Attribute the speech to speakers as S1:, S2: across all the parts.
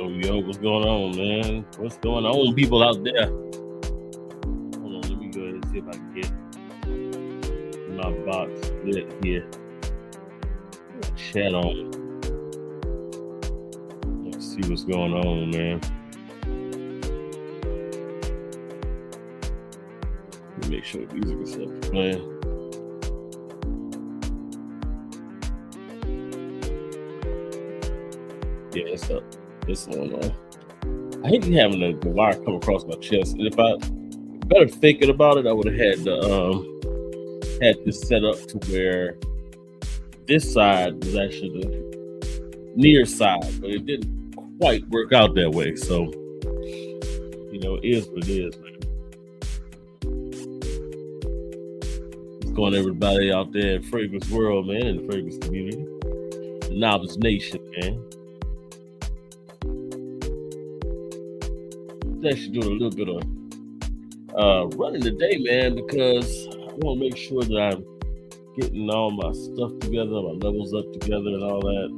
S1: Yo, what's going on, man? What's going on, people out there? Hold on, let me go ahead and see if I can get my box lit here. Chat on. Let's see what's going on, man. Let me make sure the music is up playing. Yeah, it's up. It's on. I hate having the wire come across my chest. And if I better thinking about it, I would have had this set up to where this side was actually the near side, but it didn't quite work out that way. So, it is what it is, man. What's going on, everybody out there in Fragrance World, man, in the Fragrance community, the Novice Nation, man. Actually doing a little bit of running today, man, because I want to make sure that I'm getting all my stuff together, my levels up together, and all that.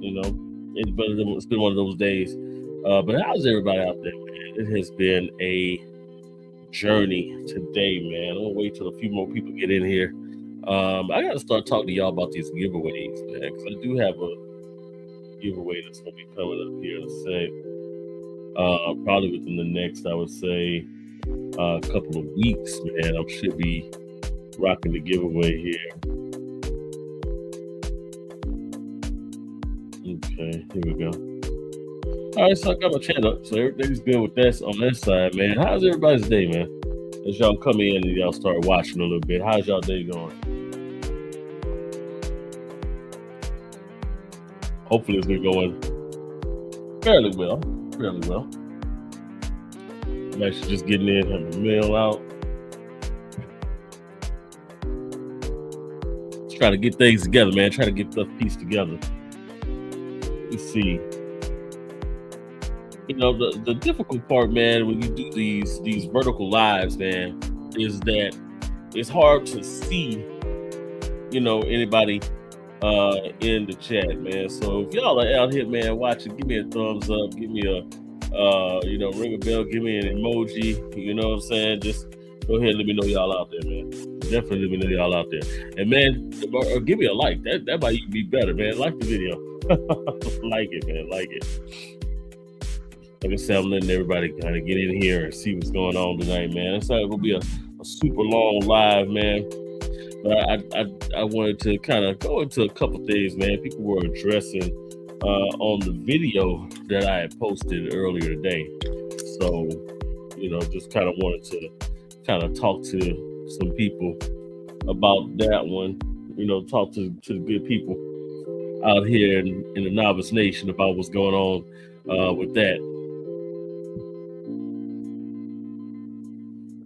S1: It's been one of those days. But how's everybody out there, man? It has been a journey today, man. I'm gonna wait till a few more people get in here. I gotta start talking to y'all about these giveaways, man, because I do have a giveaway that's gonna be coming up here in a sec. Probably within the next, I would say, couple of weeks, man. I should be rocking the giveaway here. Okay, here we go. All right, so I got my channel up, so everything's good with that on that side, man. How's everybody's day, man? As y'all come in and y'all start watching a little bit, how's y'all day going? Hopefully it's been going fairly well. I'm actually just getting in, having the mail out. Just trying to get things together, man. Trying to get stuff pieced together. Let's see. The difficult part, man, when you do these vertical lives, man, is that it's hard to see, anybody in the chat, man. So if y'all are out here, man, watching, give me a thumbs up, give me a ring a bell, give me an emoji, you know what I'm saying? Just go ahead and let me know y'all out there, man. Definitely let me know y'all out there. And man, or give me a like. That might even be better, man. Like the video. Like it, man. Like it. Like I said, I'm letting everybody kind of get in here and see what's going on tonight, man. It's like it will be a super long live, man. But I wanted to kind of go into a couple things, man. People were addressing on the video that I had posted earlier today. So, just kind of wanted to kind of talk to some people about that one. Talk to the good people out here in the Novice Nation about what's going on with that.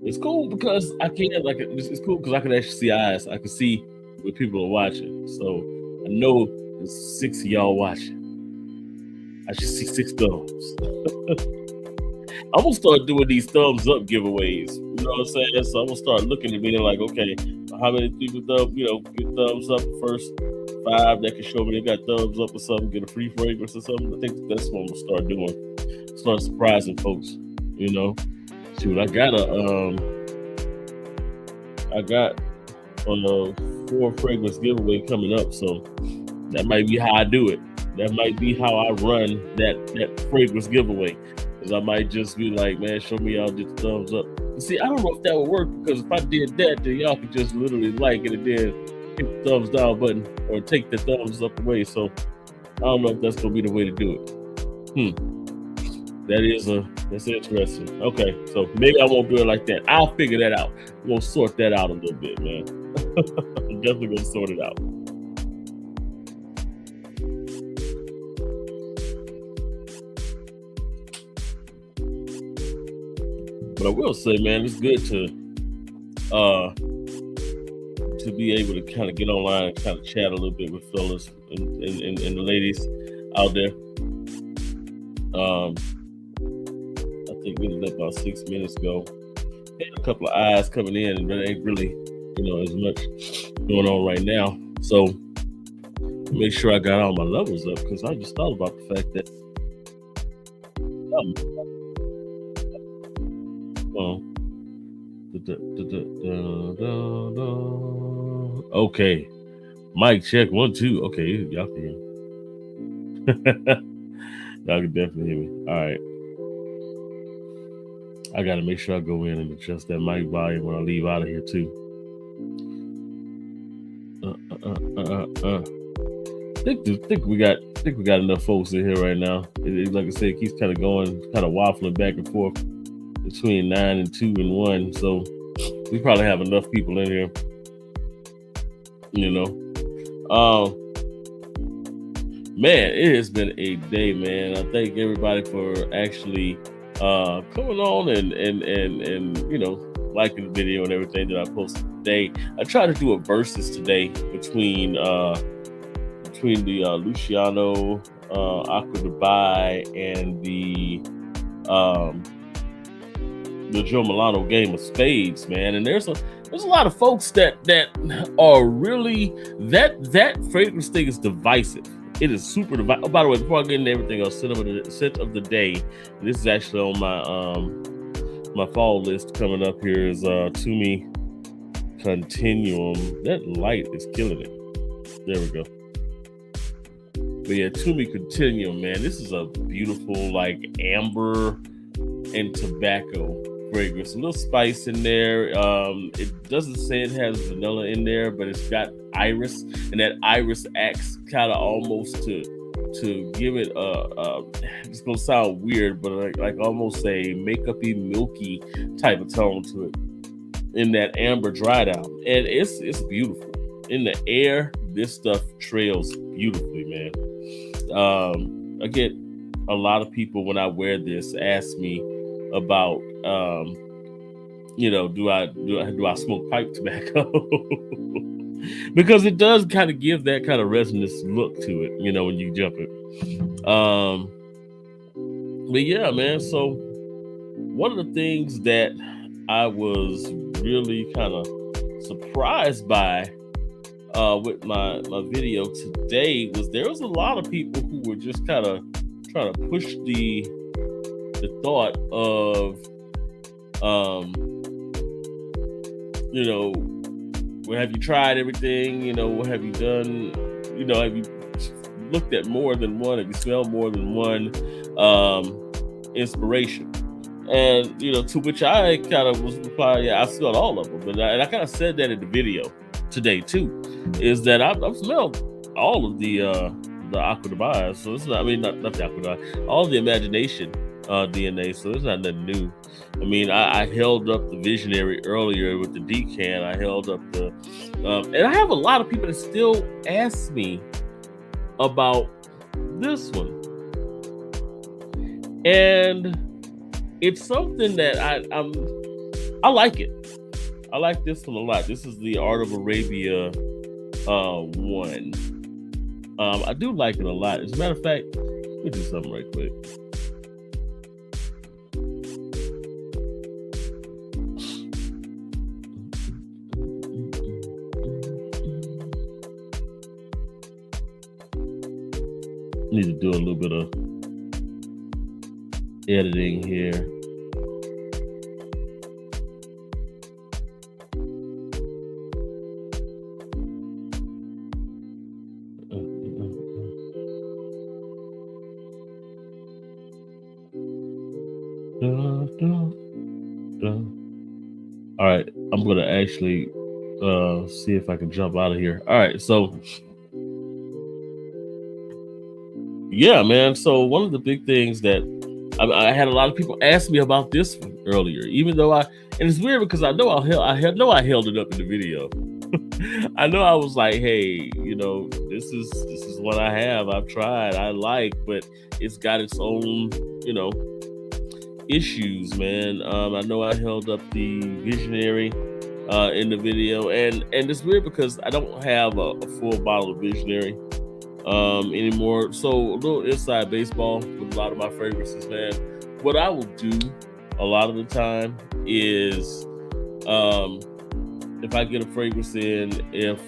S1: It's cool because it's cool because I can actually see eyes. I can see what people are watching. So I know there's 6 of y'all watching. I should see 6 thumbs. I'm gonna start doing these thumbs up giveaways. You know what I'm saying? So I'm gonna start looking at me and like, okay, how many people get thumbs up? First 5 that can show me they got thumbs up or something, get a free fragrance or something. I think that's what I'm gonna start doing. Start surprising folks. See what I got a 4 fragrance giveaway coming up, so that might be how I do it. That might be how I run that fragrance giveaway. Because I might just be like, man, show me y'all get the thumbs up. You see, I don't know if that would work, because if I did that, then y'all could just literally like it and then hit the thumbs down button or take the thumbs up away. So I don't know if that's gonna be the way to do it. That's interesting. Okay, so maybe I won't do it like that. I'll figure that out. We'll sort that out a little bit, man. I'm definitely gonna sort it out. But I will say, man, it's good to be able to kind of get online and kind of chat a little bit with fellas and the ladies out there. I think we did about 6 minutes ago. Had a couple of eyes coming in, and there ain't really, as much going on right now. So make sure I got all my levels up, because I just thought about the fact that Oh. Okay. Mic check 1 2. Okay, y'all can hear me. Y'all can definitely hear me. All right. I gotta make sure I go in and adjust that mic volume when I leave out of here too. Think we got enough folks in here right now. Like I said, it keeps kind of going, kind of waffling back and forth between 9 and 2 and 1. So we probably have enough people in here. You know. Man, it has been a day, man. I thank everybody for actually coming on and liking the video and everything that I posted today. I tried to do a versus today between the Luciano Aqua Dubai and the Joe Milano Game of Spades, man. And there's a lot of folks that are really that fragrance thing is divisive. It is super divisive. Oh, by the way, before I get into everything else, scent of the day. This is actually on my fall list coming up here is Toomey Continuum. That light is killing it. There we go. But yeah, Toomey Continuum, man. This is a beautiful like amber and tobacco fragrance. A little spice in there. It doesn't say it has vanilla in there, but it's got iris, and that iris acts kind of almost to give it it's gonna sound weird, but like almost a makeup-y, milky type of tone to it in that amber dry down, and it's beautiful. In the air, this stuff trails beautifully, man. I get a lot of people when I wear this ask me about do I smoke pipe tobacco? Because it does kind of give that kind of resonance look to it, when you jump it. But yeah, man, so one of the things that I was really kind of surprised by with my video today was there was a lot of people who were just kind of trying to push the thought of well, have you tried everything? What have you done? Have you looked at more than one? Have you smelled more than one inspiration? And to which I kind of was replying, yeah, I smelled all of them. And I kind of said that in the video today too, is that I've smelled all of the Aqua Dubai. So it's not the Aqua Dubai, all the imagination DNA. So it's not nothing new. I mean, I held up the Visionary earlier with the decan. I held up the, and I have a lot of people that still ask me about this one, and it's something that I like it. I like this one a lot. This is the Art of Arabia one. I do like it a lot. As a matter of fact, let me do something right quick. Need to do a little bit of editing here. All right, I'm gonna actually see if I can jump out of here. All right, so yeah, man. So one of the big things that I had a lot of people ask me about this one earlier, even though and it's weird because I know I held it up in the video. I know I was like, hey, this is what I have. I've tried, I like, but it's got its own, issues, man. I know I held up the Visionary in the video, and it's weird because I don't have a full bottle of Visionary anymore. So a little inside baseball with a lot of my fragrances, man. What I will do a lot of the time is if I get a fragrance in, if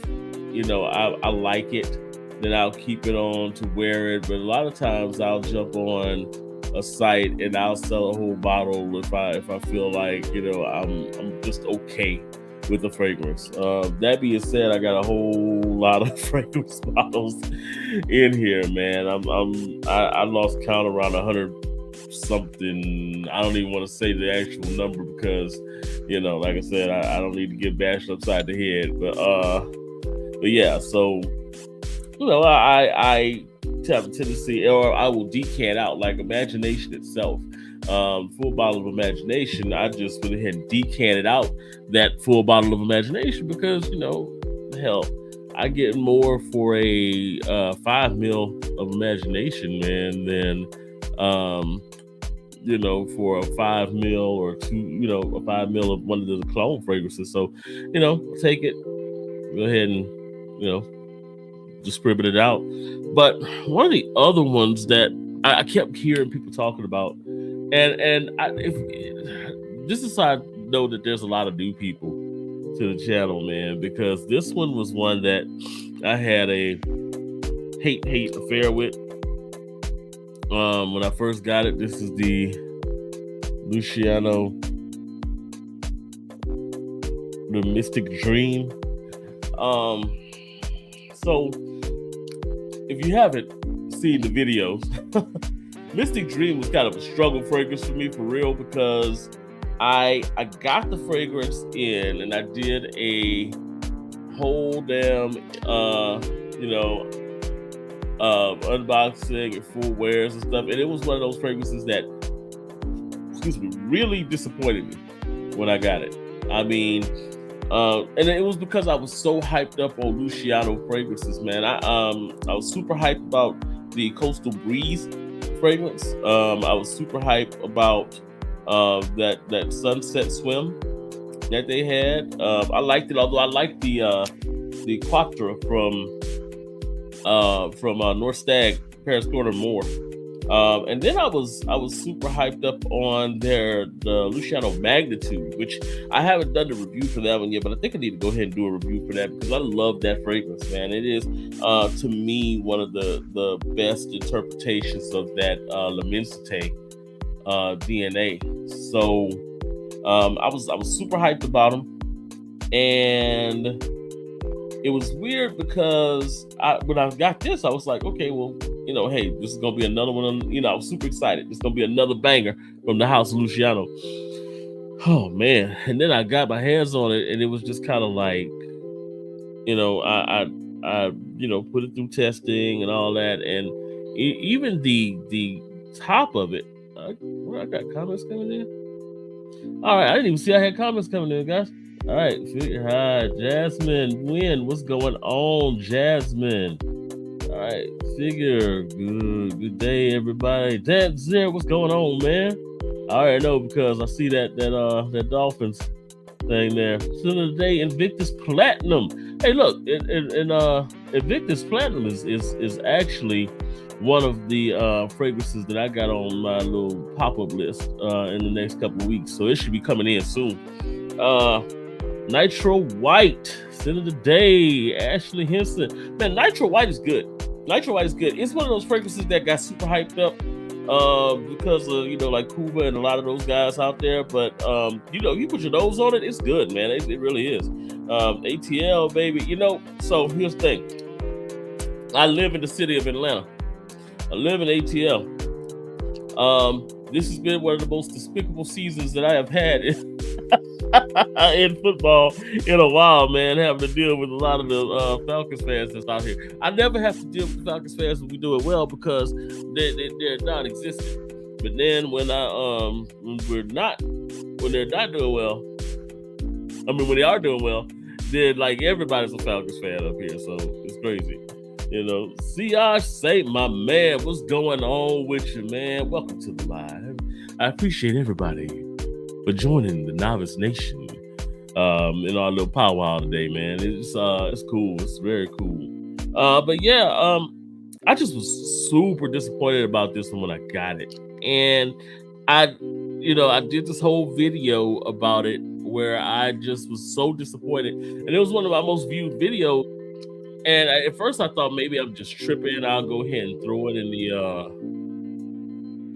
S1: I like it, then I'll keep it on to wear it. But a lot of times I'll jump on a site, and I'll sell a whole bottle if I feel like I'm just okay with the fragrance. That being said, I got a whole lot of fragrance bottles in here, man. I lost count around 100 something. I don't even want to say the actual number because like I said, I don't need to get bashed upside the head. But yeah, so I have a tendency, or I will decant out like imagination itself. Full bottle of imagination, I just went ahead and decanted out that full bottle of imagination because hell, I get more for a 5 mil of imagination, man, than for a 5 mil or a 5 mil of one of the clone fragrances. So take it, go ahead and distribute it out. But one of the other ones that I kept hearing people talking about, and this is how I know that there's a lot of new people to the channel, man, because this one was one that I had a hate affair with. When I first got it, this is the Luciano, the Mystic Dream. So if you haven't seen the videos, Mystic Dream was kind of a struggle fragrance for me, for real, because I got the fragrance in and I did a whole damn unboxing and full wears and stuff, and it was one of those fragrances that really disappointed me when I got it. I mean, and it was because I was so hyped up on Luciano fragrances, man. I was super hyped about the Coastal Breeze fragrance. I was super hyped about that Sunset Swim that they had. I liked it, although I liked the Quattro from North Stag Paris Corner more. And then I was super hyped up on the Luciano Magnitude, which I haven't done the review for that one yet, but I think I need to go ahead and do a review for that because I love that fragrance, man. It is to me one of the best interpretations of that L'Immensité DNA. So I was super hyped about them, and it was weird because when I got this, I was like, okay, well, hey, this is gonna be another one. I was super excited. It's gonna be another banger from the House of Luciano. Oh man! And then I got my hands on it, and it was just kind of like, I put it through testing and all that, and even the top of it. I got comments coming in. All right, I didn't even see I had comments coming in, guys. All right, hi, Jasmine Win. What's going on, Jasmine? All right, Figure. Good day, everybody. Dan Zero, what's going on, man? I already know because I see that Dolphins thing there. Still of the day, Invictus Platinum. Hey, look, Invictus Platinum is actually one of the fragrances that I got on my little pop-up list in the next couple of weeks. So it should be coming in soon. Nitro White, Sin of the Day, Ashley Henson. Man, Nitro White is good. Nitro White is good. It's one of those fragrances that got super hyped up because of, like Kuba and a lot of those guys out there. But, you put your nose on it, it's good, man. It really is. ATL, baby. So here's the thing. I live in the city of Atlanta. I live in ATL. This has been one of the most despicable seasons that I have had in football in a while, man. Having to deal with a lot of the Falcons fans that's out here. I never have to deal with the Falcons fans when we do it well because they're non-existent. But then when they're not doing well, when they are doing well, then like everybody's a Falcons fan up here, so it's crazy. Siaj Saint, my man, what's going on with you, man? Welcome to the live. I appreciate everybody for joining the Novice Nation in our little powwow today, man. It's cool. It's very cool. But yeah, I just was super disappointed about this one when I got it, and I did this whole video about it where I just was so disappointed, and it was one of my most viewed videos. And at first I thought maybe I'm just tripping. I'll go ahead and throw it in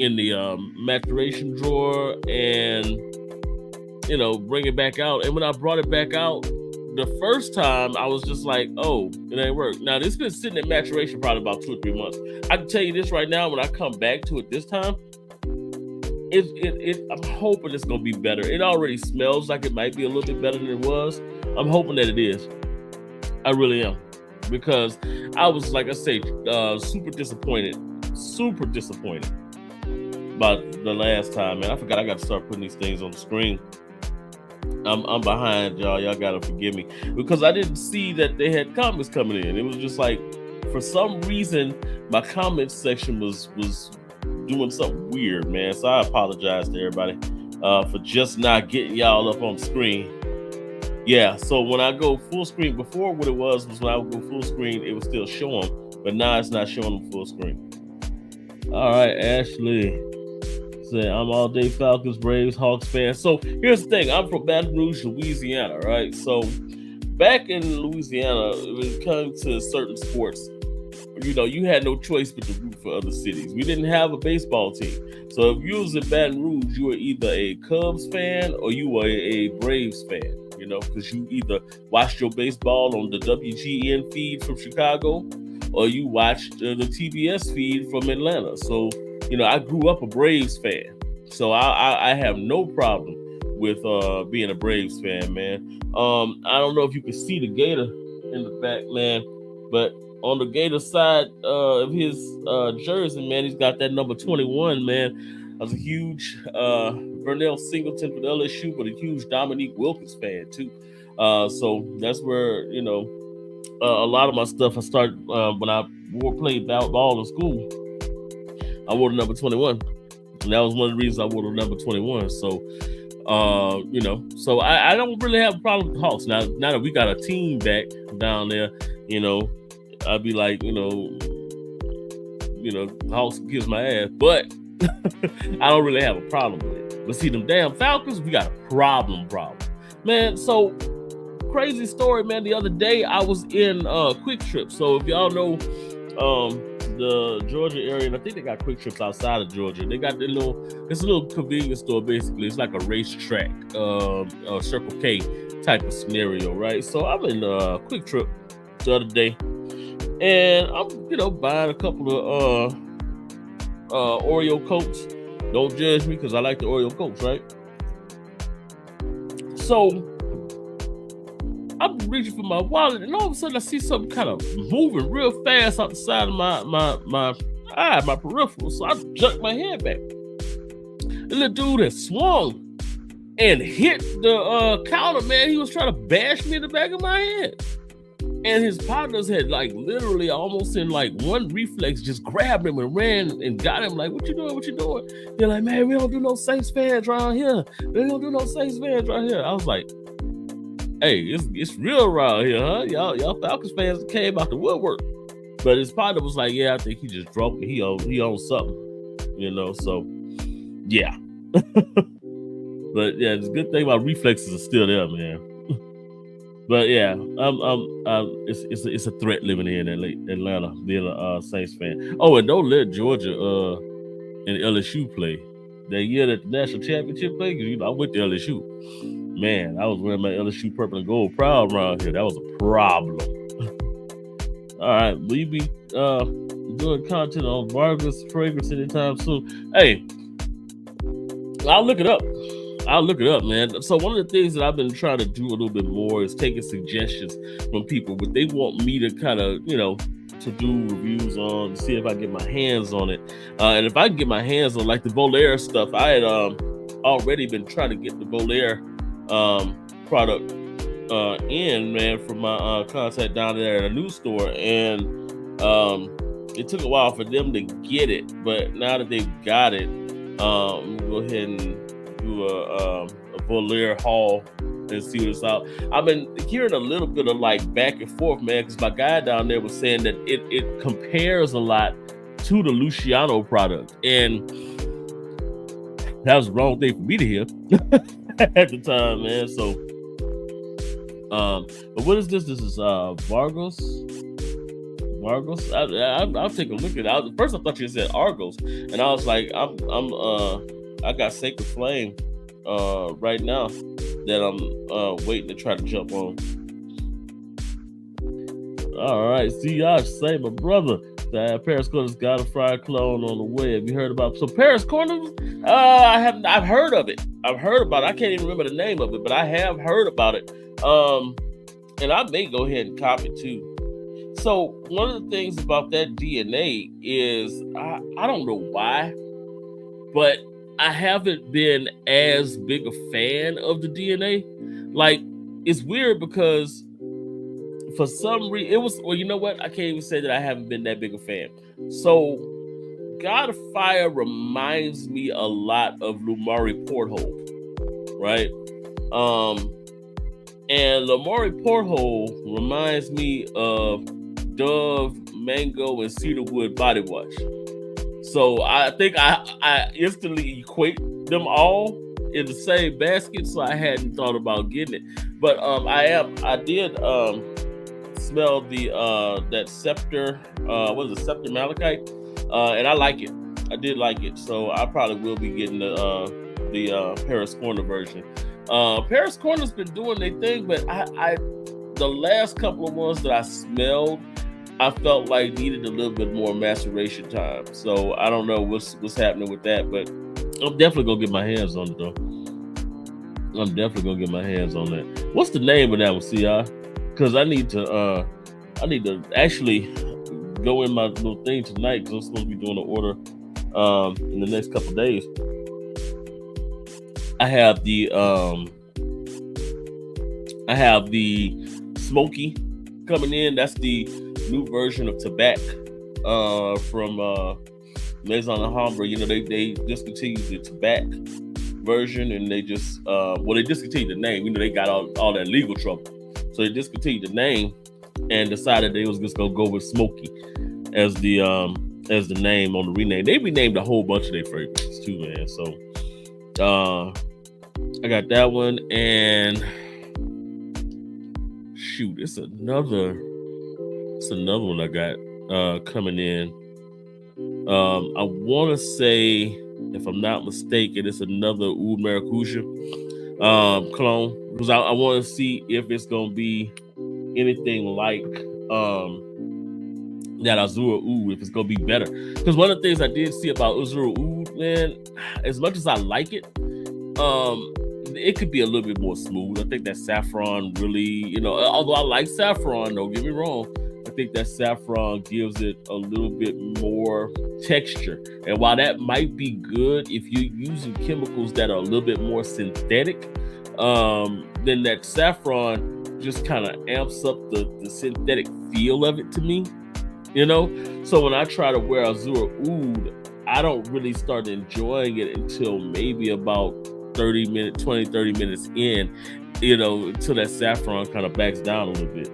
S1: in the maturation drawer and bring it back out. And when I brought it back out the first time, I was just like, oh, it ain't work. Now this been sitting in maturation probably about 2 or 3 months. I can tell you this right now, when I come back to it this time, I'm hoping it's gonna be better. It already smells like it might be a little bit better than it was. I'm hoping that it is. I really am, because I was, like I say, super disappointed about the last time, man. I forgot I got to start putting these things on the screen. I'm behind, y'all. Y'all gotta forgive me, because I didn't see that they had comments coming in. It was just like, for some reason, my comments section was doing something weird, man. So I apologize to everybody for just not getting y'all up on the screen. Yeah, so when I go full screen, before what it was when I would go full screen, it was still showing, but now it's not showing them full screen. All right, Ashley said, I'm all day Falcons, Braves, Hawks fan. So here's the thing. I'm from Baton Rouge, Louisiana, right? So back in Louisiana, when it comes to certain sports, you had no choice but to root for other cities. We didn't have a baseball team. So if you was in Baton Rouge, you were either a Cubs fan or you were a Braves fan, because you either watched your baseball on the WGN feed from Chicago or you watched the TBS feed from Atlanta. So, I grew up a Braves fan. So I have no problem with being a Braves fan, man. I don't know if you can see the Gator in the back, man, but on the Gator side of his jersey, man, he's got that number 21, man. I was a huge Vernell Singleton for LSU, but a huge Dominique Wilkins fan too. So that's where a lot of my stuff I started when I played ball in school. I wore the number 21, and that was one of the reasons I wore the number 21. So so I don't really have a problem with the Hawks now that we got a team back down there. I'd be like, Hawks gives my ass, but I don't really have a problem with it. But see, them damn Falcons, we got a problem, man. So crazy story, man. The other day I was in Quick Trip. So if y'all know the Georgia area, and I think they got Quick Trips outside of Georgia. They got it's a little convenience store basically. It's like a racetrack, a Circle K type of scenario, right? So I'm in Quick Trip the other day, and I'm buying a couple of Oreo Cokes. Don't judge me, because I like the Oreo Cokes, right? So I'm reaching for my wallet, and all of a sudden I see something kind of moving real fast out the side of my peripheral. So I jerked my head back. The little dude had swung and hit the counter, man. He was trying to bash me in the back of my head. And his partners had literally almost in one reflex just grabbed him and ran and got him. Like, what you doing? What you doing? They're like, man, we don't do no Saints fans around here. We don't do no Saints fans around here. I was like, hey, it's real around here, huh? Y'all Falcons fans came out the woodwork. But his partner was like, yeah, I think he just drunk. He owns something, so yeah. But yeah, the good thing about reflexes are still there, man. But yeah, it's a threat living here in Atlanta, being a Saints fan. Oh, and don't let Georgia and LSU play that year that the national championship played. Because I went to LSU. Man, I was wearing my LSU purple and gold proud around here. That was a problem. All right, will you be doing content on Vargas fragrance anytime soon? Hey, I'll look it up. Man. So one of the things that I've been trying to do a little bit more is taking suggestions from people, but they want me to kind of, to do reviews on, see if I get my hands on it. And if I can get my hands on the Volaire stuff, I had already been trying to get the Volaire product in, man, from my contact down there at a news store. And it took a while for them to get it, but now that they've got it, we'll go ahead and do a Volaire haul and see what it's out. I've been hearing a little bit of back and forth, man, because my guy down there was saying that it compares a lot to the Luciano product, and that was the wrong thing for me to hear at the time, man. So but what is this? This is Vargas Argos. I'll take a look at it. First, I thought you said Argos, and I was like, I got Sacred Flame, right now that I'm waiting to try to jump on. All right, see y'all say my brother. Paris Corner's got a fried clone on the way. Have you heard about Paris Corner? I've heard of it. I've heard about it. I can't even remember the name of it, but I have heard about it. And I may go ahead and copy it too. So one of the things about that DNA is I don't know why, but I haven't been as big a fan of the DNA. Like, it's weird because for some reason, it was, well, you know what? I can't even say that I haven't been that big a fan. So, God of Fire reminds me a lot of Lumari Porthole, right? And Lumari Porthole reminds me of Dove, Mango, and Cedarwood body wash. So I think I instantly equate them all in the same basket, so I hadn't thought about getting it. But I did smell the that Scepter, what is it, Scepter Malachite, and I like it. I did like it, so I probably will be getting the Paris Corner version. Paris Corner's been doing their thing, but I the last couple of ones that I smelled, I felt like needed a little bit more maceration time. So I don't know what's happening with that, but I'm definitely gonna get my hands on it though. I'm definitely gonna get my hands on that. What's the name of that one, CI? Because I need to actually go in my little thing tonight because I'm supposed to be doing an order in the next couple of days. I have the Smoky coming in. That's the new version of Tobacco from Maison Alhambra. You know, they discontinued the Tobacco version, and they just they discontinued the name. You know, they got all that legal trouble, so they discontinued the name and decided they was just gonna go with Smoky as the name on the rename. They renamed a whole bunch of their fragrances too, man. So I got that one, and shoot, it's another one I got coming in. I want to say, if I'm not mistaken, it's another Oud Maracuja clone, because I want to see if it's gonna be anything like that Azura Oud, if it's gonna be better. Because one of the things I did see about Azura Oud, man, as much as I like it, it could be a little bit more smooth. I think that saffron really, you know, although I like saffron, don't get me wrong, I think that saffron gives it a little bit more texture. And while that might be good if you're using chemicals that are a little bit more synthetic, then that saffron just kind of amps up the synthetic feel of it to me, you know? So when I try to wear Azura Oud, I don't really start enjoying it until maybe about 30 minutes in, you know, until that saffron kind of backs down a little bit.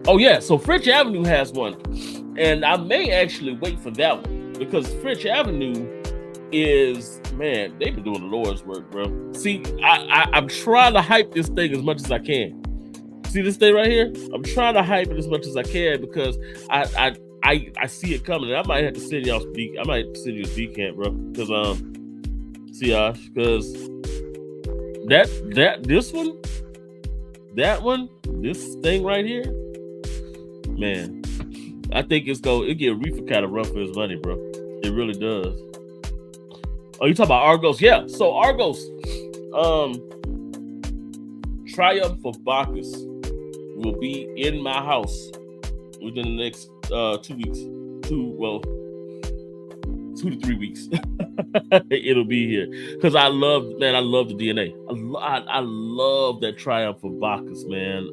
S1: Oh yeah, so French Avenue has one, and I may actually wait for that one, because French Avenue is, man, they've been doing the Lord's work, bro. See, I'm trying to hype this thing as much as I can. See this thing right here? I'm trying to hype it as much as I can, because I see it coming, and I might have to send y'all I might send you a decant, bro. Because see y'all, because this thing right here, man, I think it get Reefer kind of rough for his money, bro. It really does. Oh, you talking about Argos? Yeah. So Argos, Triumph of Bacchus will be in my house within the next 2 weeks. 2 to 3 weeks. It'll be here, because I love the DNA. I love that Triumph of Bacchus, man.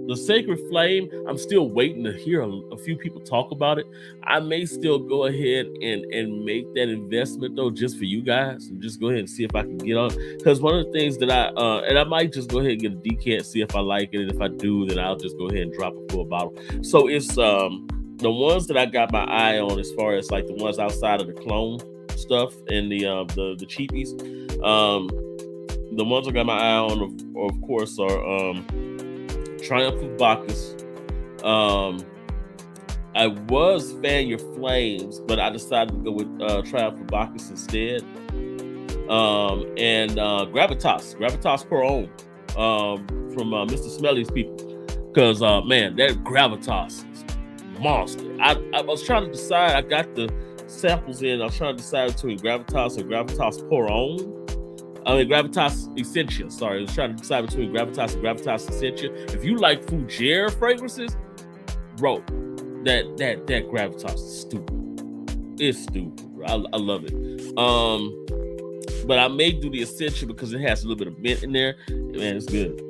S1: The Sacred Flame, I'm still waiting to hear a few people talk about it. I may still go ahead and make that investment though, just for you guys, and just go ahead and see if I can get on. Because one of the things that I might just go ahead and get a decant, see if I like it, and if I do, then I'll just go ahead and drop a full bottle. So it's the ones that I got my eye on, as far as like the ones outside of the clone stuff and the cheapies. the ones I got my eye on, of course, are Triumph of Bacchus. I was Fan Your Flames, but I decided to go with Triumph of Bacchus instead. And Gravitas Per Ohm, from Mr. Smelly's people. Because, man, that Gravitas is monster. I was trying to decide, I got the samples in, I was trying to decide between Gravitas and Gravitas Per Ohm. Gravitas Essentia. Sorry, I was trying to decide between Gravitas and Gravitas Essentia. If you like Fougere fragrances, bro, that Gravitas is stupid. It's stupid, bro. I love it. But I may do the Essentia because it has a little bit of mint in there. Man, it's good.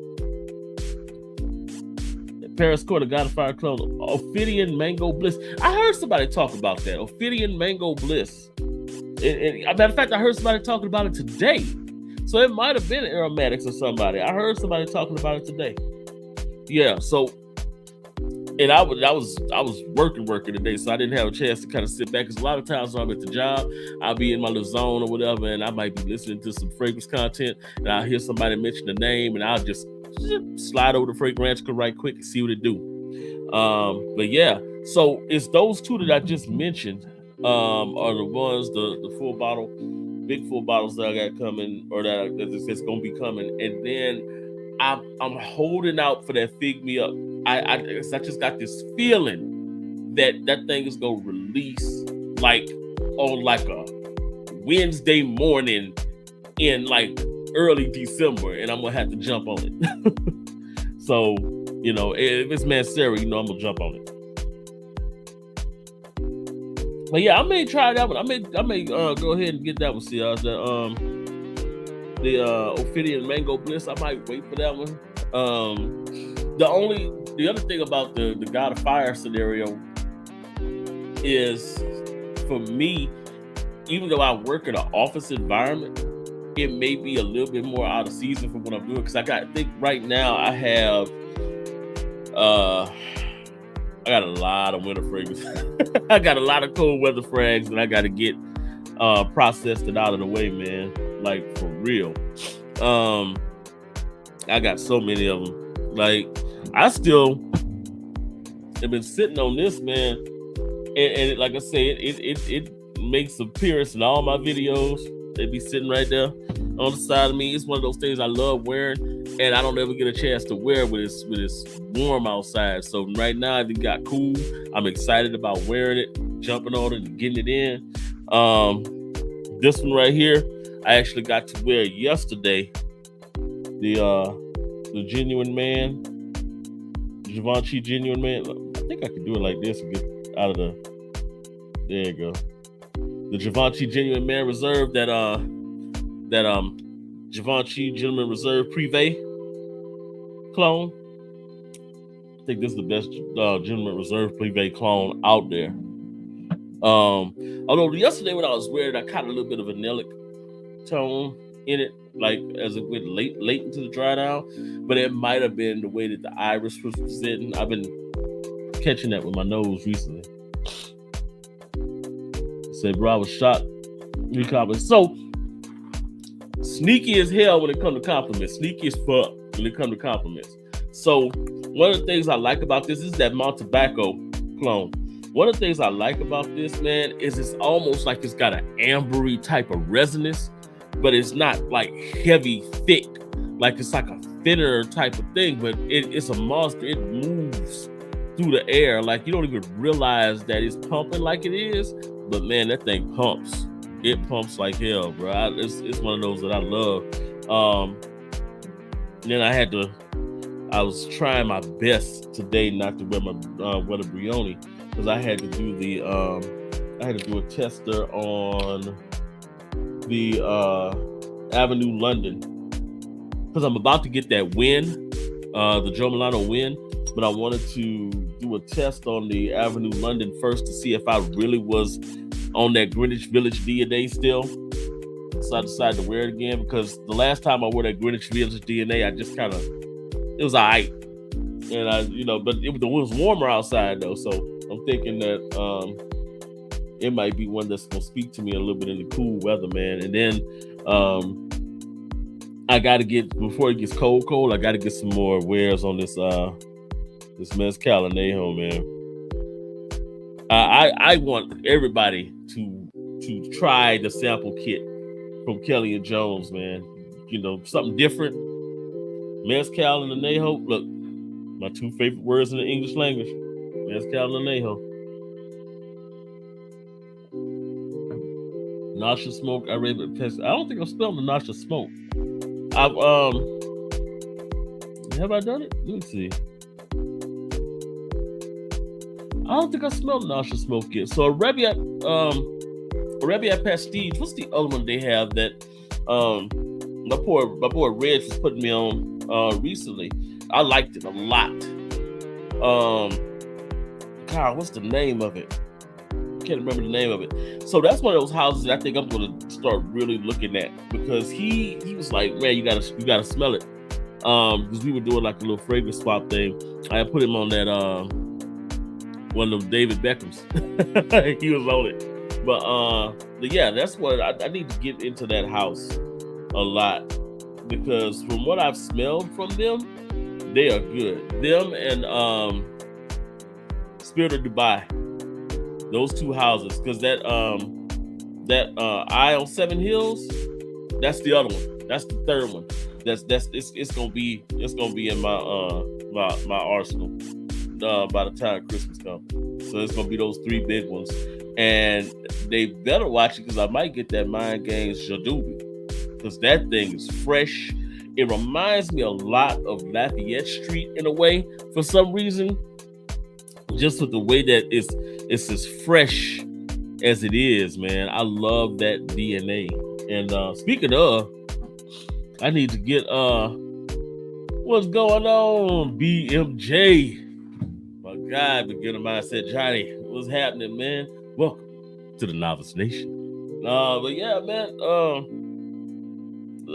S1: Paris Court of God of Fire clone, Ophidian Mango Bliss. I heard somebody talk about that. Ophidian Mango Bliss. Matter of fact, I heard somebody talking about it today. So it might have been Aromatics or somebody. I heard somebody talking about it today. Yeah, so and I was working today, so I didn't have a chance to kind of sit back. Because a lot of times when I'm at the job, I'll be in my little zone or whatever, and I might be listening to some fragrance content, and I'll hear somebody mention the name, and I'll just slide over to Fragrantica right quick and see what it do. But yeah, so it's those two that I just mentioned are the ones, the full bottle, big full bottles that I got coming, or that's gonna be coming, and then I'm holding out for that Fig Me Up. I just got this feeling that thing is gonna release like on like a Wednesday morning in like early December, and I'm gonna have to jump on it. So, you know, if it's Mancera, you know I'm gonna jump on it. But yeah, I may try that one. I may go ahead and get that one. See, the Ophidian Mango Bliss. I might wait for that one. The other thing about the God of Fire scenario is, for me, even though I work in an office environment, it may be a little bit more out of season for what I'm doing. Because I think right now I have I got a lot of winter fragrances. I got a lot of cold weather frags that I got to get processed and out of the way, man. Like, for real. I got so many of them. Like, I still have been sitting on this, man. And like I say, it makes appearance in all my videos. They be sitting right there on the side of me. It's one of those things I love wearing, and I don't ever get a chance to wear when it's warm outside. So right now it got cool. I'm excited about wearing it, jumping on it, and getting it in. This one right here, I actually got to wear yesterday. The Genuine Man, Givenchy Genuine Man. I think I can do it like this and get out of the. There you go. The Givenchy Genuine Man Reserve, that Givenchy Gentleman Reserve Privé clone. I think this is the best Gentleman Reserve Privé clone out there. Although yesterday when I was wearing it, I caught a little bit of vanillic tone in it, like as it went late into the dry down. But it might have been the way that the iris was presenting. I've been catching that with my nose recently. Say, bro, I was shocked. So sneaky as hell when it comes to compliments. Sneaky as fuck when it comes to compliments. So one of the things I like about this is that Mount Tobacco clone. One of the things I like about this, man, is it's almost like it's got an ambery type of resonance, but it's not like heavy, thick. Like it's like a thinner type of thing, but it's a monster. It moves through the air. Like you don't even realize that it's pumping like it is. But man, that thing pumps. It pumps like hell, bro. It's one of those that I love. Then I was trying my best today not to wear my Weather Brioni, because I had to do a tester on the Avenue London, because I'm about to get that win, the Joe Milano win, but I wanted to do a test on the Avenue London first to see if I really was on that Greenwich Village DNA still. So I decided to wear it again, because the last time I wore that Greenwich Village DNA, I just kind of, it was all right. And but it was warmer outside though. So I'm thinking that it might be one that's going to speak to me a little bit in the cool weather, man. And then I gotta get before it gets cold. I gotta get some more wares on this mezcal anejo, man. I want everybody to try the sample kit from Kelly and Jones, man. You know, something different. Mezcal and anejo. Look, my two favorite words in the English language. Mezcal and anejo. Nausea smoke. I don't think I'm spelling the nausea smoke. I've have I done it? Let me see. I don't think I smelled nausea smoke yet. So Arabia Prestige. What's the other one they have that my boy Reg was putting me on recently? I liked it a lot. God, what's the name of it? Can't remember the name of it. So that's one of those houses that I think I'm gonna start really looking at, because he was like, man, you gotta smell it. Because we were doing like a little fragrance swap thing. I put him on that one of David Beckham's. He was on it. But yeah, that's what I need to get into that house a lot, because from what I've smelled from them, they are good. Them and Spirit of Dubai. Those two houses, because that Eye on Seven Hills, that's the other one. That's the third one. It's gonna be in my arsenal by the time Christmas comes. So it's gonna be those three big ones, and they better watch it, because I might get that Mind Games Jadobi, because that thing is fresh. It reminds me a lot of Lafayette Street in a way, for some reason, just with the way that it's as fresh as it is, man. I love that DNA. And speaking of, I need to get what's going on, BMJ. My guy, beginner mindset Johnny. What's happening, man? Welcome to the Novice Nation. But yeah, man,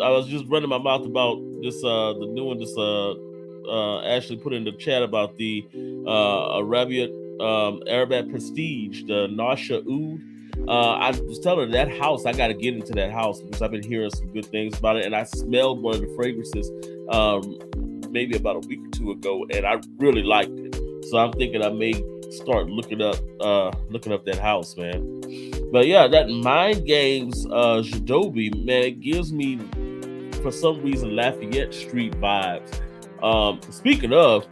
S1: I was just running my mouth about this the new one Ashley put in the chat about the Arabiat Prestige, the Nausea Oud. I was telling her that house, I got to get into that house, because I've been hearing some good things about it, and I smelled one of the fragrances maybe about a week or two ago, and I really liked it. So I'm thinking I may start looking up that house, man. But yeah, that Mind Games Jadobi, man, it gives me, for some reason, Lafayette Street vibes. Speaking of,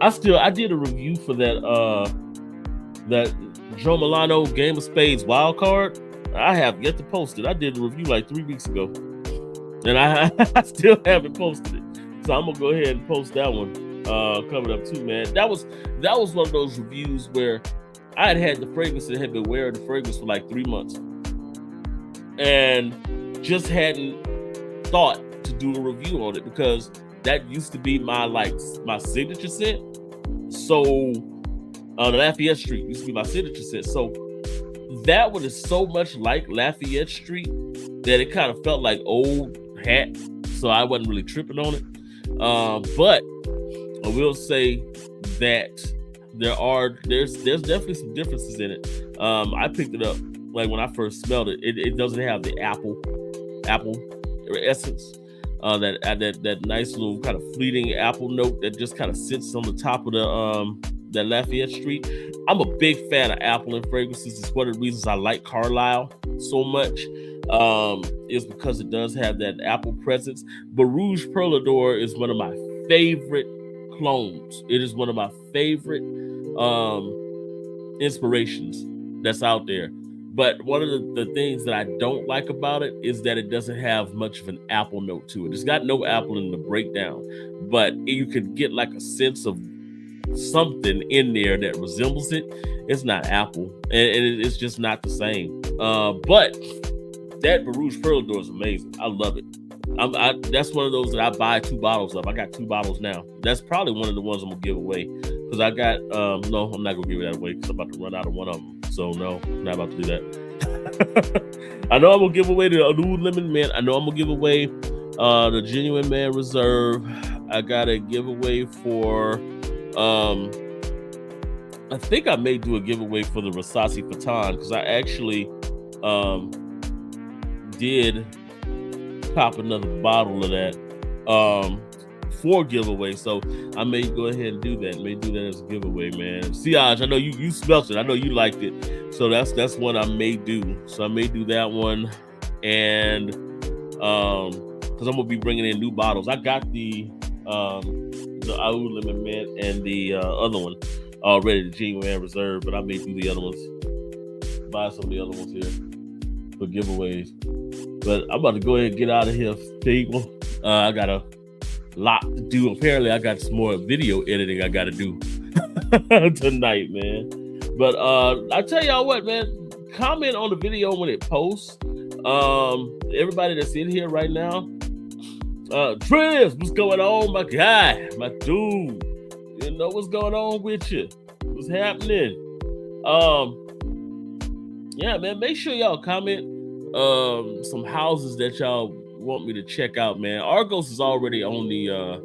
S1: I did a review for that Joe Milano Game of Spades wild card. I have yet to post it. I did a review like 3 weeks ago, and I still haven't posted it. So I'm gonna go ahead and post that one coming up too, man. That was one of those reviews where I had the fragrance and had been wearing the fragrance for like 3 months, and just hadn't thought to do a review on it, because that used to be my signature scent. So the Lafayette Street used to be my signature scent. So that one is so much like Lafayette Street that it kind of felt like old hat. So I wasn't really tripping on it. But I will say that there's definitely some differences in it. I picked it up like when I first smelled it. It doesn't have the apple essence. That nice little kind of fleeting apple note that just kind of sits on the top of that Lafayette Street. I'm a big fan of apple and fragrances. It's one of the reasons I like Carlisle so much. Is because it does have that apple presence. But Rouge Perlador is one of my favorite clones. It is one of my favorite inspirations that's out there. But one of the things that I don't like about it is that it doesn't have much of an apple note to it. It's got no apple in the breakdown, but you could get like a sense of something in there that resembles it. It's not apple, and it's just not the same. But that Barouche Perlador is amazing. I love it. That's one of those that I buy 2 bottles of. I got 2 bottles now. That's probably one of the ones I'm gonna give away, because I got no, I'm not gonna give that away because I'm about to run out of one of them. So no, I'm not about to do that. I know I'm gonna give away the Oud Lemon Man. I know I'm gonna give away the Genuine Man Reserve. I got a giveaway for I think I may do a giveaway for the Rasasi Fatan, because I actually did pop another bottle of that for giveaway. So I may go ahead and do that. May do that as a giveaway, man. Siaj, I know you smelt it. I know you liked it. So that's one I may do. So I may do that one, and because I'm gonna be bringing in new bottles. I got the Aoud Lemon Mint and the other one already, the Genuine Reserve, but I may do the other ones. Buy some of the other ones here for giveaways. But I'm about to go ahead and get out of here, people. I got a lot to do. Apparently, I got some more video editing I got to do tonight, man. But I tell y'all what, man. Comment on the video when it posts. Everybody that's in here right now. Tris, what's going on, my guy, my dude? You know what's going on with you? What's happening? Yeah, man. Make sure y'all comment some houses that y'all want me to check out, man. Argos is already on the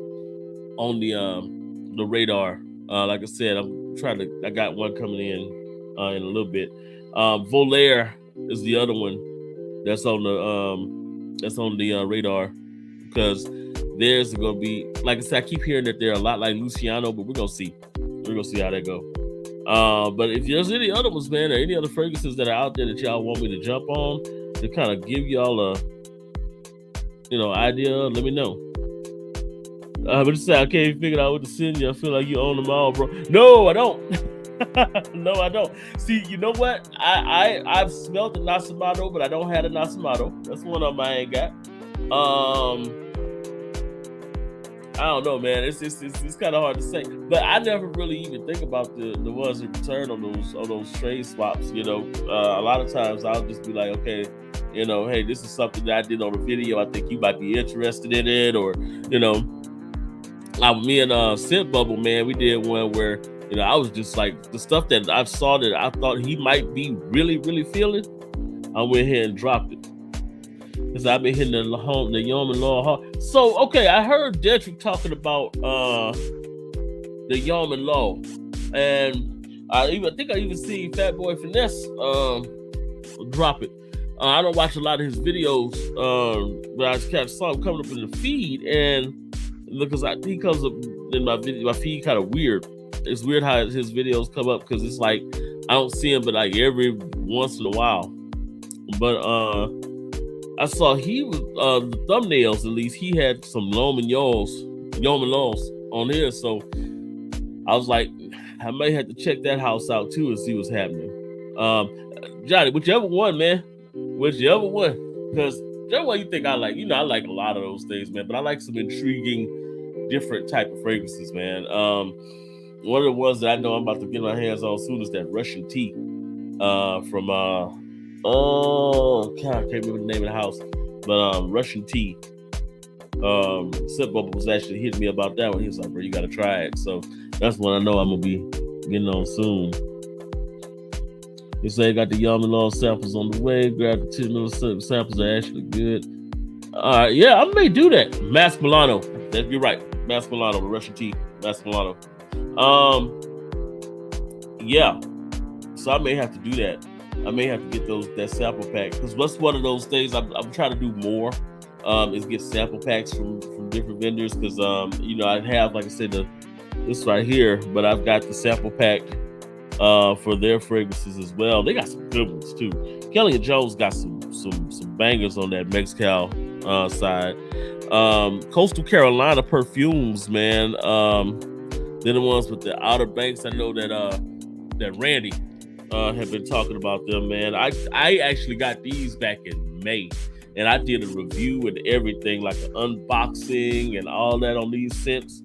S1: radar. Like I said, I got one coming in a little bit. Volaire is the other one that's on the radar, because there's gonna be, like I said, I keep hearing that they're a lot like Luciano, but we're gonna see how that go. But if there's any other ones, man, or any other fragrances that are out there that y'all want me to jump on to kind of give y'all a idea, let me know. But just say I can't even figure out what to send you. I feel like you own them all, bro. No, I don't. No, I don't. See, you know what? I've smelled the Nasamato, but I don't have a Nasamato. That's one of them I ain't got. I don't know, man. It's kind of hard to say, but I never really even think about the ones that return on those trade swaps. A lot of times I'll just be like, okay, hey, this is something that I did on a video. I think you might be interested in it, or like me and Scent Bubble, man, we did one where I was just like, the stuff that I saw that I thought he might be really, really feeling, I went ahead and dropped it. Because I've been hitting the Yom and Law hard. So, okay, I heard Dedrick talking about the Yom and Law. And I think I even see Fat Boy Finesse drop it. I don't watch a lot of his videos, but I just saw him coming up in the feed. And because he comes up in my feed kind of weird. It's weird how his videos come up, because it's like I don't see him but like every once in a while. But I saw he was the thumbnails, at least he had some Yom and Laws on here, so I was like, I may have to check that house out too and see what's happening. Johnny, whichever one, man, whichever one, because whichever one you think I like, I like a lot of those things, man, but I like some intriguing, different type of fragrances, man. One of the ones that I know I'm about to get my hands on soon is that Russian tea from I can't remember the name of the house, but Russian tea. Scent Bubble was actually hitting me about that one. He was like, bro, you gotta try it. So that's one I know I'm gonna be getting on soon. He said got the Yum and Law samples on the way. Grab the 10 ml samples are actually good. Yeah, I may do that. Mas Milano. You're right. Mas Milano, the Russian tea. Mas Milano. Yeah. So I may have to do that. I may have to get that sample pack, because what's one of those things I'm trying to do more is get sample packs from different vendors, because I have, like I said, this right here, but I've got the sample pack for their fragrances as well. They got some good ones too. Kelly and Jones got some bangers on that Mexcal side. Coastal Carolina perfumes, man. They're the ones with the Outer Banks. I know that Randy have been talking about them, man. I actually got these back in May, and I did a review and everything, like an unboxing and all that on these scents,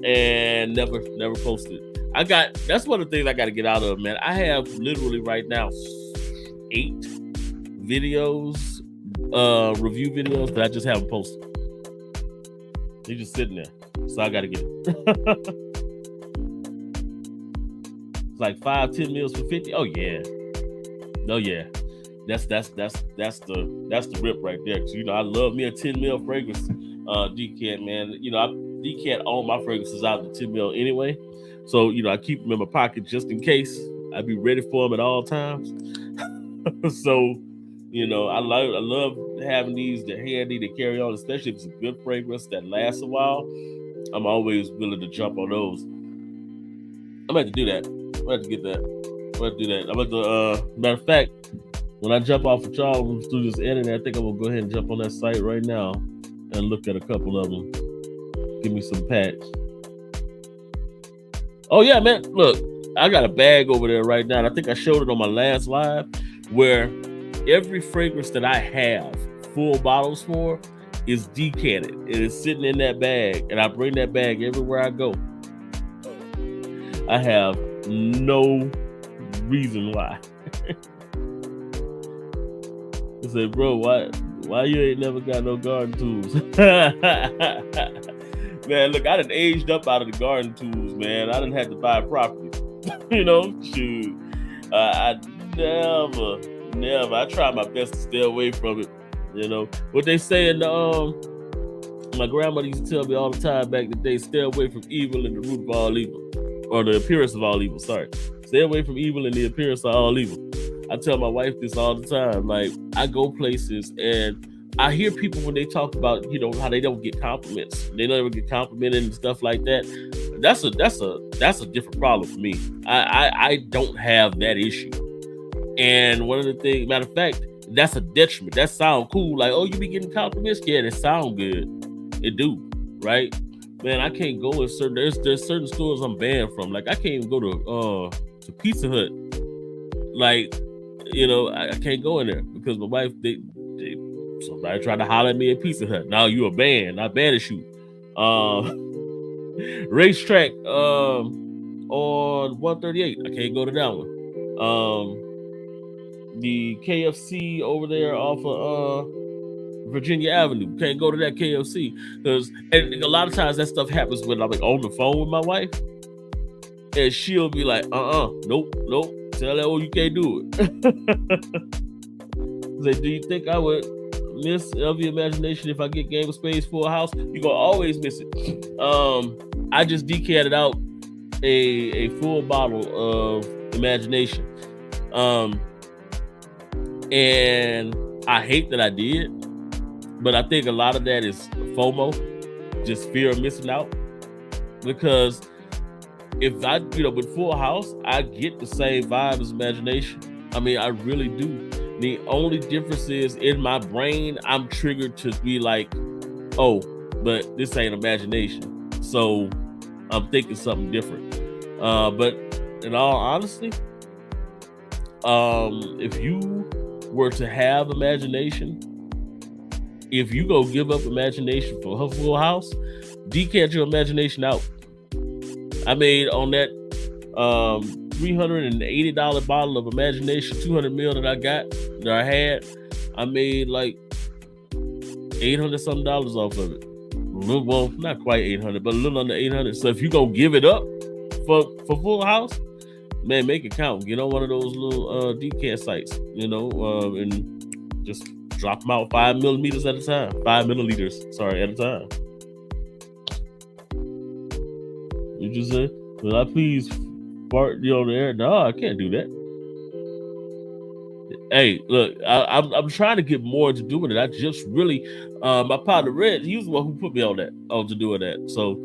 S1: and never posted. That's one of the things I got to get out of, man. I have literally right now 8 videos, review videos that I just haven't posted. They're just sitting there, so I got to get it. It's like 5-10 mils for 50. Oh yeah. That's the rip right there. Cause I love me a 10 mil fragrance decant, man. I decant all my fragrances out to 10 mil anyway. So I keep them in my pocket just in case. I be ready for them at all times. So I love having these to handy to carry on, especially if it's a good fragrance that lasts a while. I'm always willing to jump on those. I'm about to do that. I'm about to get that. I'm about to do that. I'm about to. Matter of fact, when I jump off of y'all through this editing, I think I'm gonna go ahead and jump on that site right now and look at a couple of them. Give me some packs. Oh yeah, man! Look, I got a bag over there right now. And I think I showed it on my last live, where every fragrance that I have full bottles for is decanted. It is sitting in that bag, and I bring that bag everywhere I go. I have no reason why. I said, bro, why you ain't never got no garden tools? Man, look, I done aged up out of the garden tools, man. I done had to buy property. Shoot. I never. I try my best to stay away from it. What they say in the my grandmother used to tell me all the time back in the day, stay away from evil and the root of all evil. Or the appearance of all evil, sorry. Stay away from evil and the appearance of all evil. I tell my wife this all the time. Like, I go places and I hear people when they talk about, how they don't get compliments. They never get complimented and stuff like that. That's a different problem for me. I don't have that issue. And one of the things, matter of fact, that's a detriment. That sound cool. Like, oh, you be getting compliments? Yeah, they sound good. It do, right? Man, I can't go in certain. There's certain stores I'm banned from. Like, I can't even go to Pizza Hut. Like, I can't go in there because my wife, somebody tried to holler at me at Pizza Hut. Now you a banned. I banish you. Racetrack on 138. I can't go to that one. The KFC over there off of Virginia Avenue. Can't go to that KFC because a lot of times that stuff happens when I'm like on the phone with my wife, and she'll be like, nope. Tell that, you can't do it. Say, do you think I would miss of your imagination if I get Game of Spades Full House? You're gonna always miss it. I just decanted out a full bottle of imagination. And I hate that I did, but I think a lot of that is FOMO, just fear of missing out. Because if I, with Full House, I get the same vibe as imagination. I mean, I really do. The only difference is in my brain, I'm triggered to be like, oh, but this ain't imagination. So I'm thinking something different. But in all honesty, if you were to have imagination, if you go give up imagination for her Full House, decant your imagination out. I made on that $380 bottle of imagination, 200 ml that I had, I made like $800 something off of it. Well, not quite 800, but a little under 800. So if you go give it up for Full House, man, make it count. Get on one of those little decant sites, and just drop them out 5 milliliters at a time. 5 milliliters, sorry, at a time. You just say, will I please fart you on the air? No, I can't do that. Hey, look, I'm trying to get more into doing it. I just really, my partner Red, he was the one who put me on to doing that. So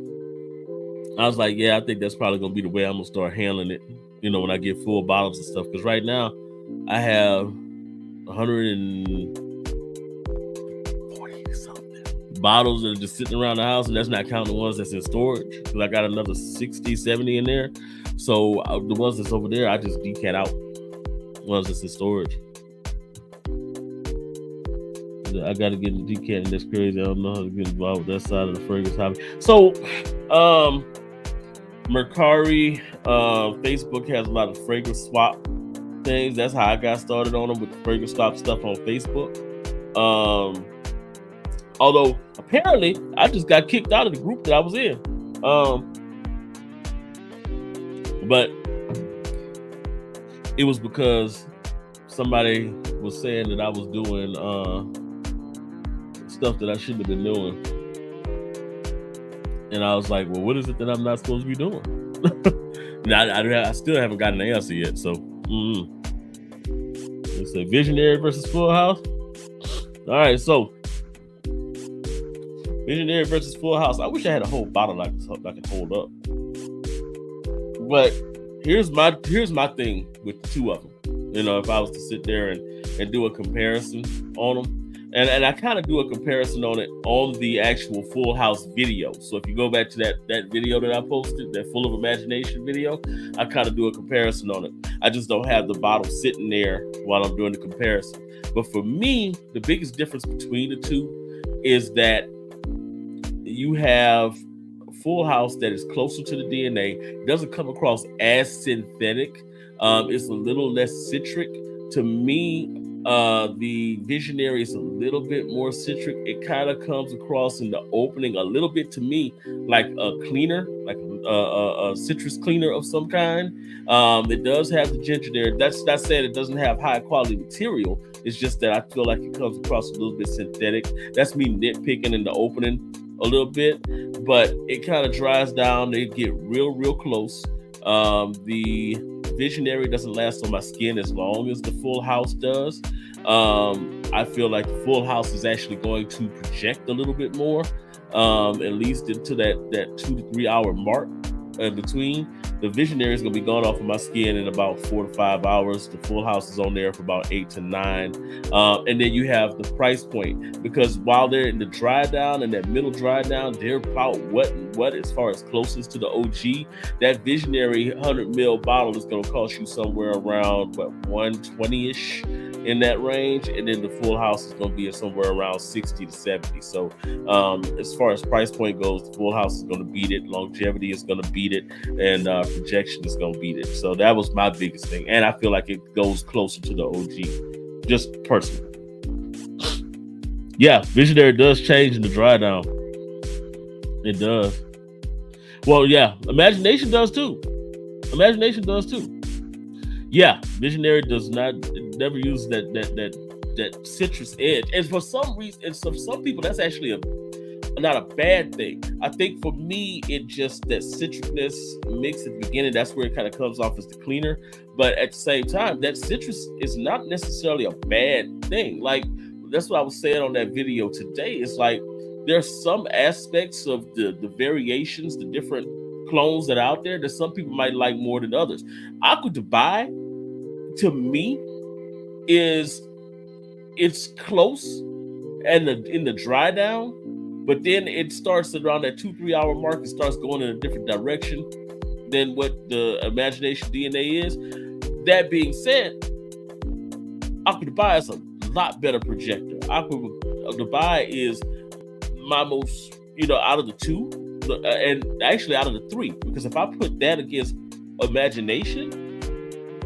S1: I was like, yeah, I think that's probably gonna be the way I'm gonna start handling it. When I get full bottles and stuff. Because right now I have 140 something bottles that are just sitting around the house, and that's not counting the ones that's in storage. Because I got another 60, 70 in there. So the ones that's over there, I just decant out. The ones that's in storage. I got to get the decanting. That's crazy. I don't know how to get involved with that side of the fragrance hobby. So, Mercari, Facebook has a lot of fragrance swap things. That's how I got started on them, with the fragrance swap stuff on Facebook. Although apparently I just got kicked out of the group that I was in. But it was because somebody was saying that I was doing stuff that I shouldn't have been doing. And I was like, well, what is it that I'm not supposed to be doing? Now, I still haven't gotten an answer yet. So, Let's say Visionary versus Full House. All right, so Visionary versus Full House. I wish I had a whole bottle I could hold up. But here's my thing with the two of them. You know, if I was to sit there and do a comparison on them. And I kind of do a comparison on it on the actual Full House video. So if you go back to that video that I posted, that Full of Imagination video, I kind of do a comparison on it. I just don't have the bottle sitting there while I'm doing the comparison. But for me, the biggest difference between the two is that you have Full House that is closer to the DNA. It doesn't come across as synthetic. It's a little less citric. To me, the Visionary is a little bit more citric. It kind of comes across in the opening a little bit to me like a cleaner, like a citrus cleaner of some kind. It does have the ginger there. That's not saying it doesn't have high quality material. It's just that I feel like it comes across a little bit synthetic. That's me nitpicking in the opening a little bit, but it kind of dries down. They get real close. The Visionary doesn't last on my skin as long as the Full House does. I feel like the Full House is actually going to project a little bit more, at least into that 2 to 3 hour mark in between. The Visionary is going to be gone off of my skin in about 4 to 5 hours. The Full House is on there for about 8 to 9. And then you have the price point, because while they're in the dry down and that middle dry down, they're about what as far as closest to the OG. That Visionary 100 ml bottle is going to cost you somewhere around 120-ish in that range, and then the Full House is going to be somewhere around 60 to 70. So as far as price point goes, the Full House is going to beat it. Longevity is going to beat it, and projection is going to beat it. So that was my biggest thing, and I feel like it goes closer to the OG, just personally. Yeah, Visionary does change in the dry down. It does. Well, yeah, Imagination does too. Yeah, Visionary does not, it never uses that citrus edge, and for some reason, and some people, that's actually not a bad thing. I think for me, it just that citrusness mix at the beginning, that's where it kind of comes off as the cleaner. But at the same time, that citrus is not necessarily a bad thing. Like, that's what I was saying on that video today. It's like there's some aspects of the variations, the different clones that are out there that some people might like more than others. Aqua Dubai, to me, it's close and in the dry down, but then it starts around that 2-3 hour mark. It starts going in a different direction than what the Imagination DNA is. That being said, Aqua Dubai is a lot better projector. Aqua Dubai is my most, out of the two, and actually out of the three, because if I put that against Imagination,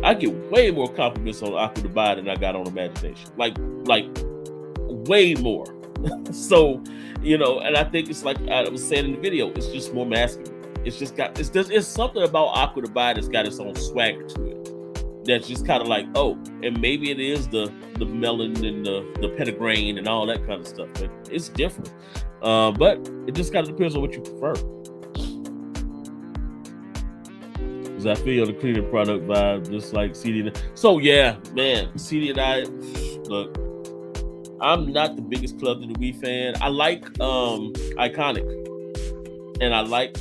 S1: I get way more compliments on Aqua Dubai than I got on Imagination. Like way more. So, and I think it's like I was saying in the video, it's just more masculine. It's just got, it's something about Aqua Dubai that's got its own swagger to it. That's just kind of like, oh, and maybe it is the melon and the petitgrain and all that kind of stuff, but it's different. But it just kind of depends on what you prefer. Because I feel the cleaner product vibe, just like CD. So yeah, man, CD and I, look, I'm not the biggest Club to the Wii fan. I like Iconic, and I like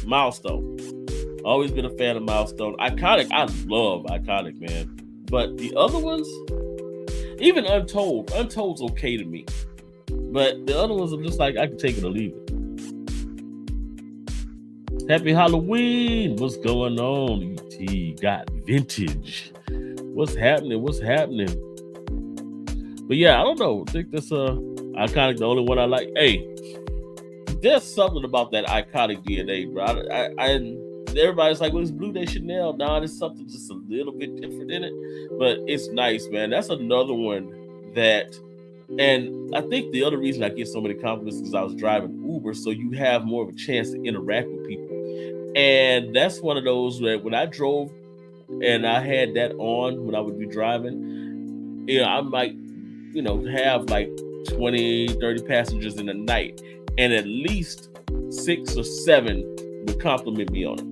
S1: Milestone. Always been a fan of Milestone. Iconic, I love Iconic, man. But the other ones, even Untold's okay to me. But the other ones are just like, I can take it or leave it. Happy Halloween! What's going on, ET? Got vintage. What's happening? But yeah, I don't know. I think that's Iconic, the only one I like. Hey, there's something about that Iconic DNA, bro. Everybody's like, well, it's Blue Day Chanel. Nah, there's something just a little bit different in it. But it's nice, man. That's another one that, and I think the other reason I get so many compliments is because I was driving Uber, so you have more of a chance to interact with people. And that's one of those where when I drove and I had that on when I would be driving, I might, have like 20, 30 passengers in the night, and at least 6 or 7 would compliment me on it.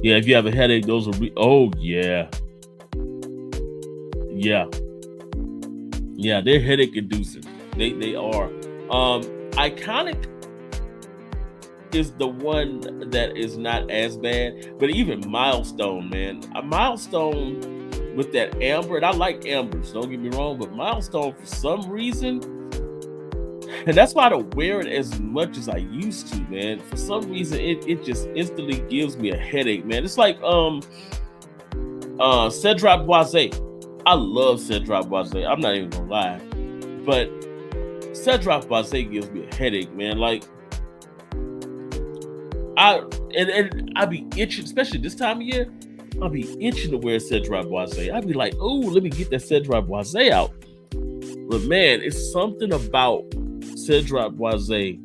S1: Yeah, if you have a headache, those are oh yeah, yeah, yeah. They're headache inducing. They are. Iconic is the one that is not as bad, but even Milestone, man, a Milestone with that amber, and I like ambers. Don't get me wrong, but Milestone for some reason, and that's why I don't wear it as much as I used to, man. For some reason, it just instantly gives me a headache, man. It's like Cedroc Boise. I love Cedroc Boise. I'm not even gonna lie, but Cedroc Boise gives me a headache, man. Like I be itching, especially this time of year. I'll be itching to wear Cedroc Boise. I'd be like, oh, let me get that Cedroc Boise out. But man, it's something about Cedroc Boise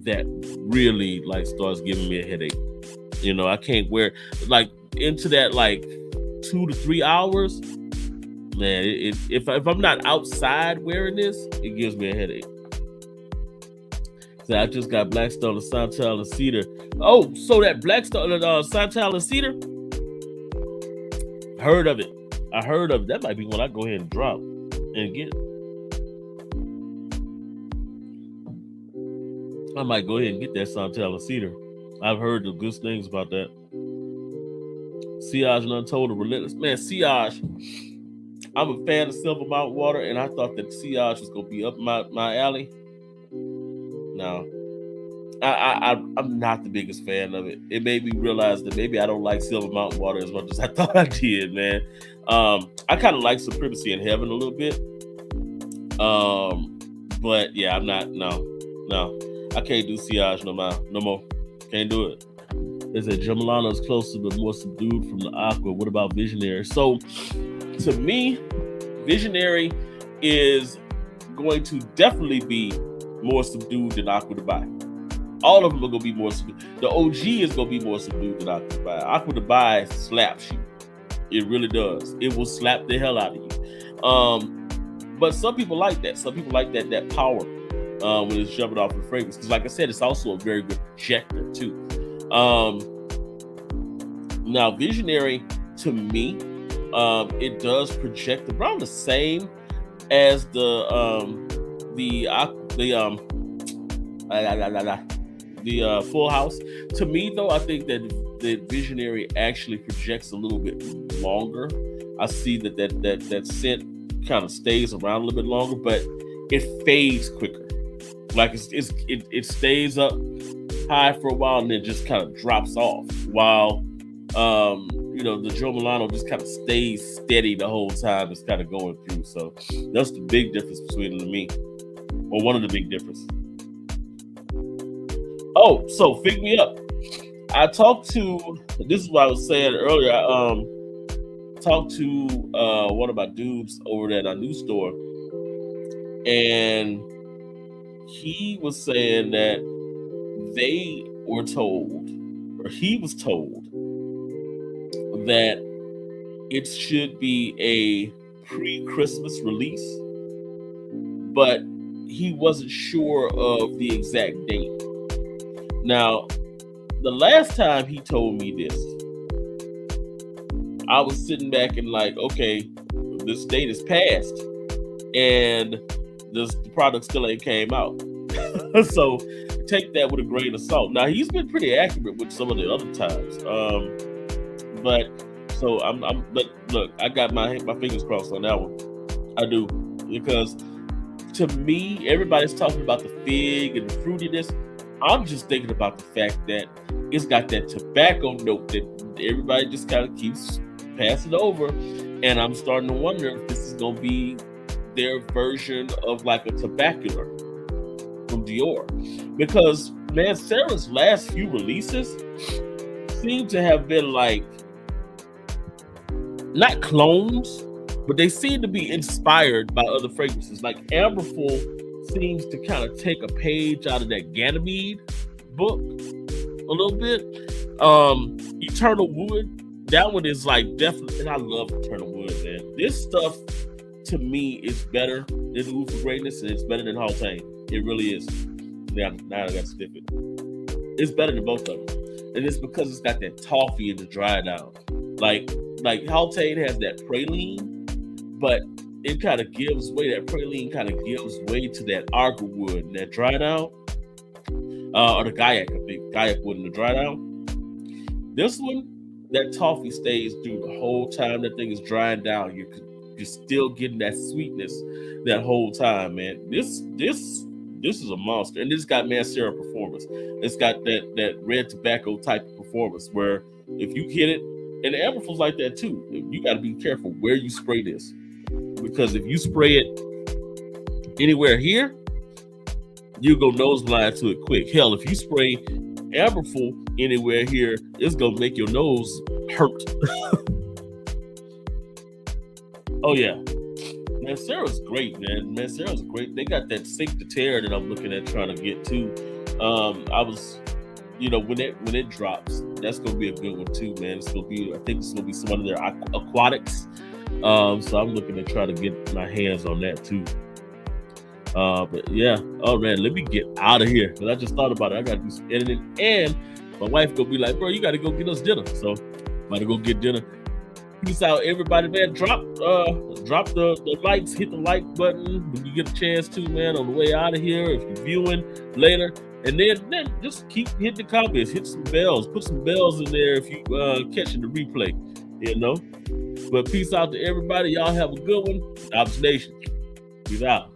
S1: that really like starts giving me a headache. You know, I can't wear like into that like 2 to 3 hours. Man, if I'm not outside wearing this, it gives me a headache. So I just got Blackstone and Santal and Cedar. Oh, so that Blackstone and Santal and Cedar? Heard of it. I heard of it. That might be one I go ahead and drop and get. I might go ahead and get that Santal and Cedar. I've heard the good things about that. Sillage and Untold are relentless. Man, Sillage, I'm a fan of Silver Mountain Water, and I thought that Sillage was going to be up my alley. No. I'm not the biggest fan of it. It made me realize that maybe I don't like Silver Mountain Water as much as I thought I did, man. I kind of like Supremacy in Heaven a little bit. But yeah, I'm not, no. I can't do Sillage no more. Can't do it. They said Jamalano is closer but more subdued from the Aqua. What about Visionary? So to me, Visionary is going to definitely be more subdued than Aqua Dubai. All of them are going to be more subdued. The OG is going to be more subdued than Aqua Dubai. Aqua Dubai slaps you. It really does. It will slap the hell out of you. But some people like that. Some people like that power when it's jumping off the fragrance. Because like I said, it's also a very good projector too. Now Visionary, to me, it does project around the same as the Full House. To me, though, I think that the Visionary actually projects a little bit longer. I see that scent kind of stays around a little bit longer, but it fades quicker. Like it stays up high for a while and then just kind of drops off. While the Joe Milano just kind of stays steady the whole time. It's kind of going through. So that's the big difference between them and me, or one of the big differences. Oh, so Fig Me Up. I talked to, this is what I was saying earlier. I talked to one of my dudes over at our new store, and he was saying that they were told, or he was told, that it should be a pre-Christmas release, but he wasn't sure of the exact date. Now, the last time he told me this, I was sitting back and like, okay, this date is passed, and the product still ain't came out. So take that with a grain of salt. Now, he's been pretty accurate with some of the other times. But look, I got my fingers crossed on that one. I do, because to me, everybody's talking about the fig and the fruitiness. I'm just thinking about the fact that it's got that tobacco note that everybody just kind of keeps passing over, and I'm starting to wonder if this is gonna be their version of like a tobacular from Dior, because man, Sarah's last few releases seem to have been like, not clones, but they seem to be inspired by other fragrances. Like Amberful seems to kind of take a page out of that Ganymede book a little bit. Eternal Wood, that one is like definitely, and I love Eternal Wood, man. This stuff to me is better than Oud for Greatness, and it's better than Hautane. It really is. Now I got to stick it. It's better than both of them. and it's because it's got that toffee in the dry down. Like Haltane has that praline, but it kind of gives way. That praline kind of gives way to that Argerwood and that dry down, or the Gaiac, I think Gaiac wood in the dry down. This one, that toffee stays through the whole time that thing is drying down. You're still getting that sweetness that whole time, man. This is a monster, and this got Mancera performance. It's got that red tobacco type of performance where if you hit it, and the Amberful's like that too. You got to be careful where you spray this, because if you spray it anywhere here, you go nose blind to it quick. Hell, if you spray Amberful anywhere here, it's gonna make your nose hurt. Oh yeah, Mancera's great, man. Mancera's great. They got that Sink to Tear that I'm looking at trying to get to. I was, when it drops, that's gonna be a good one too, man. I think it's gonna be some of their aquatics. So I'm looking to try to get my hands on that too. But yeah, oh man, let me get out of here because I just thought about it. I gotta do some editing, and my wife gonna be like, "Bro, you gotta go get us dinner." So I'm about to go get dinner. Peace out, everybody, man. Drop the likes, hit the like button when you get a chance to, man, on the way out of here. If you're viewing later, and then just keep hitting the comments, hit some bells, put some bells in there if you catching the replay, But peace out to everybody. Y'all have a good one. Observation. Peace out.